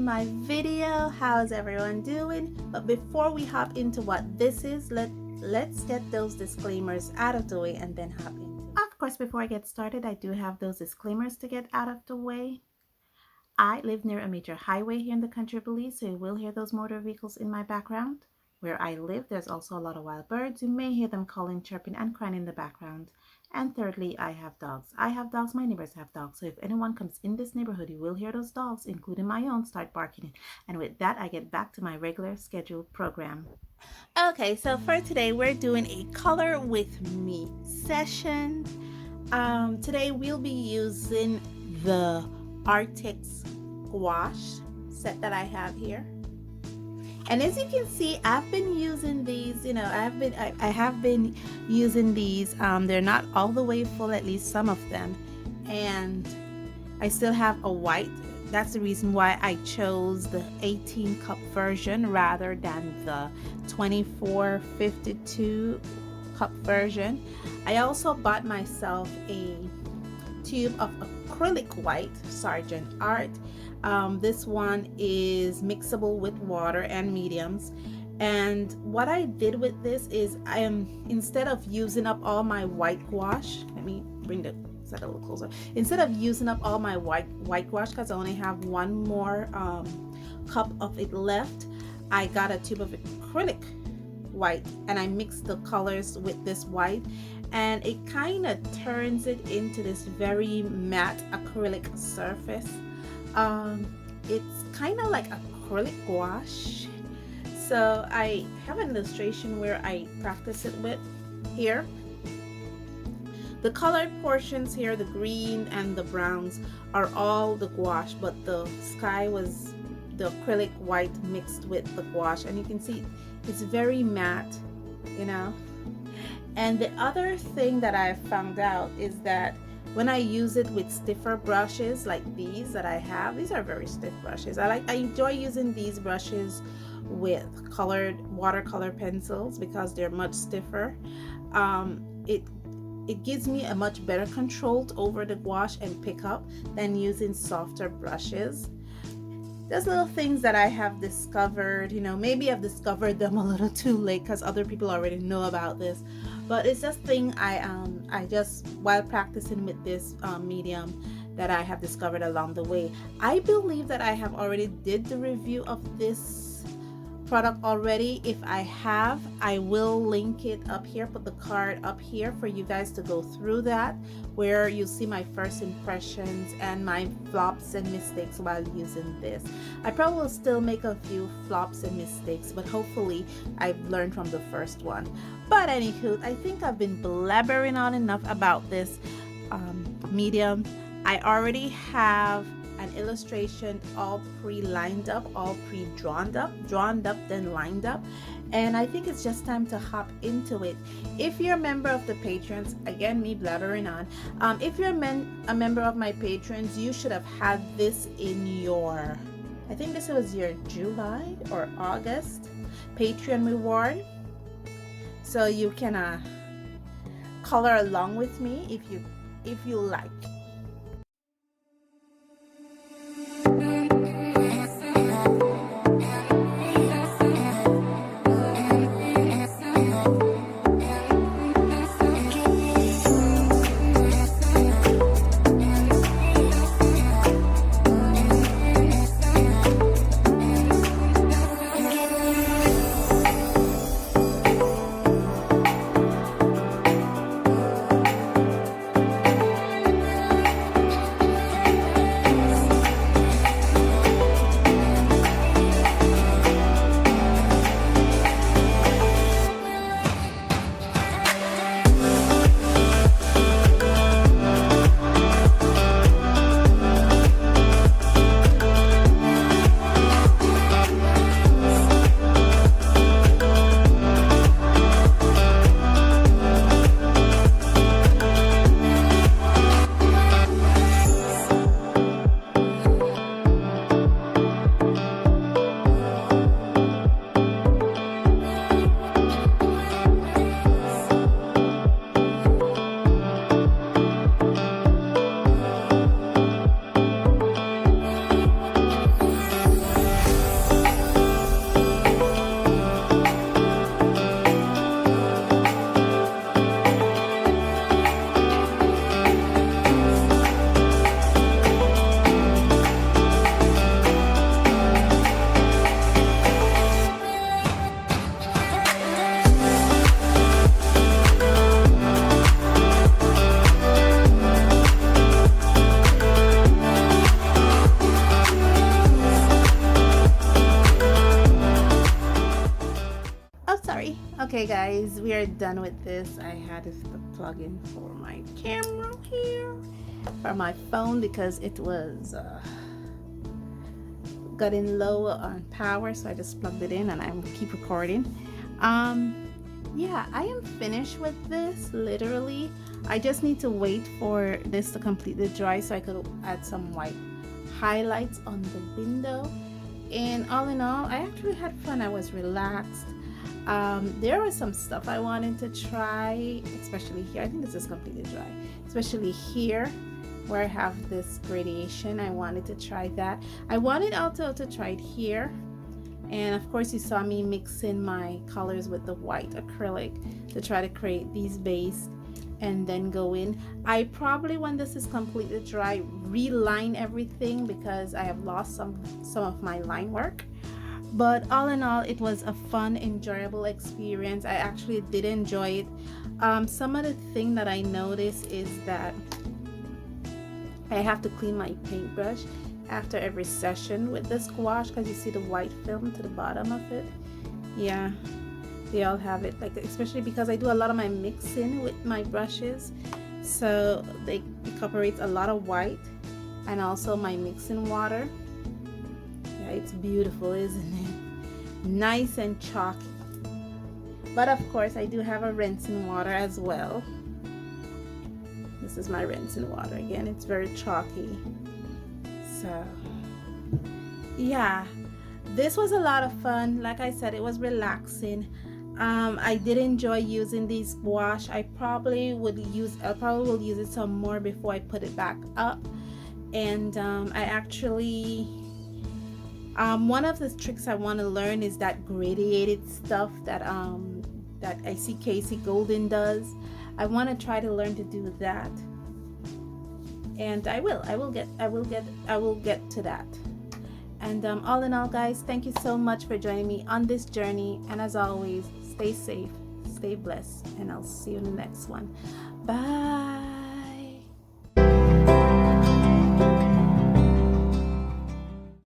my video. How's everyone doing? But before we hop into what this is, let's get those disclaimers out of the way and then hop into it. Of course, before I get started, I do have those disclaimers to get out of the way. I live near a major highway here in the country of Belize, so you will hear those motor vehicles in my background. Where I live, there's also a lot of wild birds. You may hear them calling, chirping, and crying in the background. And thirdly, I have dogs. I have dogs, my neighbors have dogs. So if anyone comes in this neighborhood, you will hear those dogs, including my own, start barking. And with that, I get back to my regular scheduled program. Okay, so for today, we're doing a color with me session. Today, we'll be using the Arrtx Gouache set that I have here. And as you can see, I've been using these, I have been using these. They're not all the way full, at least some of them. And I still have a white. That's the reason why I chose the 18 cup version rather than the 24-52 cup version. I also bought myself a tube of acrylic white Sergeant Art. This one is mixable with water and mediums. And what I did with this is instead of using up all my white gouache, let me bring the set a little closer. Instead of using up all my white gouache, because I only have one more cup of it left, I got a tube of acrylic white and I mixed the colors with this white, and it kind of turns it into this very matte acrylic surface. It's kind of like acrylic gouache. So I have an illustration where I practice it with here. The colored portions here, the green and the browns, are all the gouache, but the sky was the acrylic white mixed with the gouache, and you can see it's very matte, And the other thing that I found out is that when I use it with stiffer brushes like these that I have, these are very stiff brushes. I enjoy using these brushes with watercolor pencils because they're much stiffer. It gives me a much better control over the gouache and pick up than using softer brushes. There's little things that I have discovered, maybe I've discovered them a little too late because other people already know about this, but it's just thing I just, while practicing with this medium, that I have discovered along the way. I believe that I have already did the review of this product already. If I have, I will link it up here, put the card up here for you guys to go through that, where you see my first impressions and my flops and mistakes while using this. I probably will still make a few flops and mistakes, but hopefully I've learned from the first one. But anywho, I think I've been blabbering on enough about this medium. I already have an illustration all pre-lined up, all pre-drawn up, then lined up, and I think it's just time to hop into it. If you're a member of the patrons, again, me blabbering on, if you're a member of my patrons, you should have had this in your, I think this was your July or August Patreon reward, so you can color along with me if you like. guys, we are done with this. I had to plug in for my camera here for my phone because it was getting low on power, so I just plugged it in and I will keep recording. Yeah, I am finished with this, literally. I just need to wait for this to completely dry so I could add some white highlights on the window. And all in all, I actually had fun. I was relaxed. There was some stuff I wanted to try, especially here. I think this is completely dry, especially here where I have this gradation. I wanted to try that. I wanted also to try it here. And of course you saw me mixing my colors with the white acrylic to try to create these base and then go in. I probably, when this is completely dry, reline everything because I have lost some of my line work. But all in all, it was a fun, enjoyable experience. I actually did enjoy it. Some of the thing that I noticed is that I have to clean my paintbrush after every session with this gouache because you see the white film to the bottom of it. Yeah, they all have it, like, especially because I do a lot of my mixing with my brushes, so they incorporate a lot of white, and also my mixing water. Yeah, it's beautiful, isn't it? Nice and chalky. But of course I do have a rinsing water as well. This is my rinsing water. Again, it's very chalky. So yeah, this was a lot of fun. Like I said, it was relaxing. I did enjoy using these gouache. I probably will use it some more before I put it back up. And I actually one of the tricks I want to learn is that gradiated stuff that that I see Casey Golden does. I want to try to learn to do that, and I will get to that. And all in all, guys, thank you so much for joining me on this journey, and as always, stay safe, stay blessed, and I'll see you in the next one. Bye.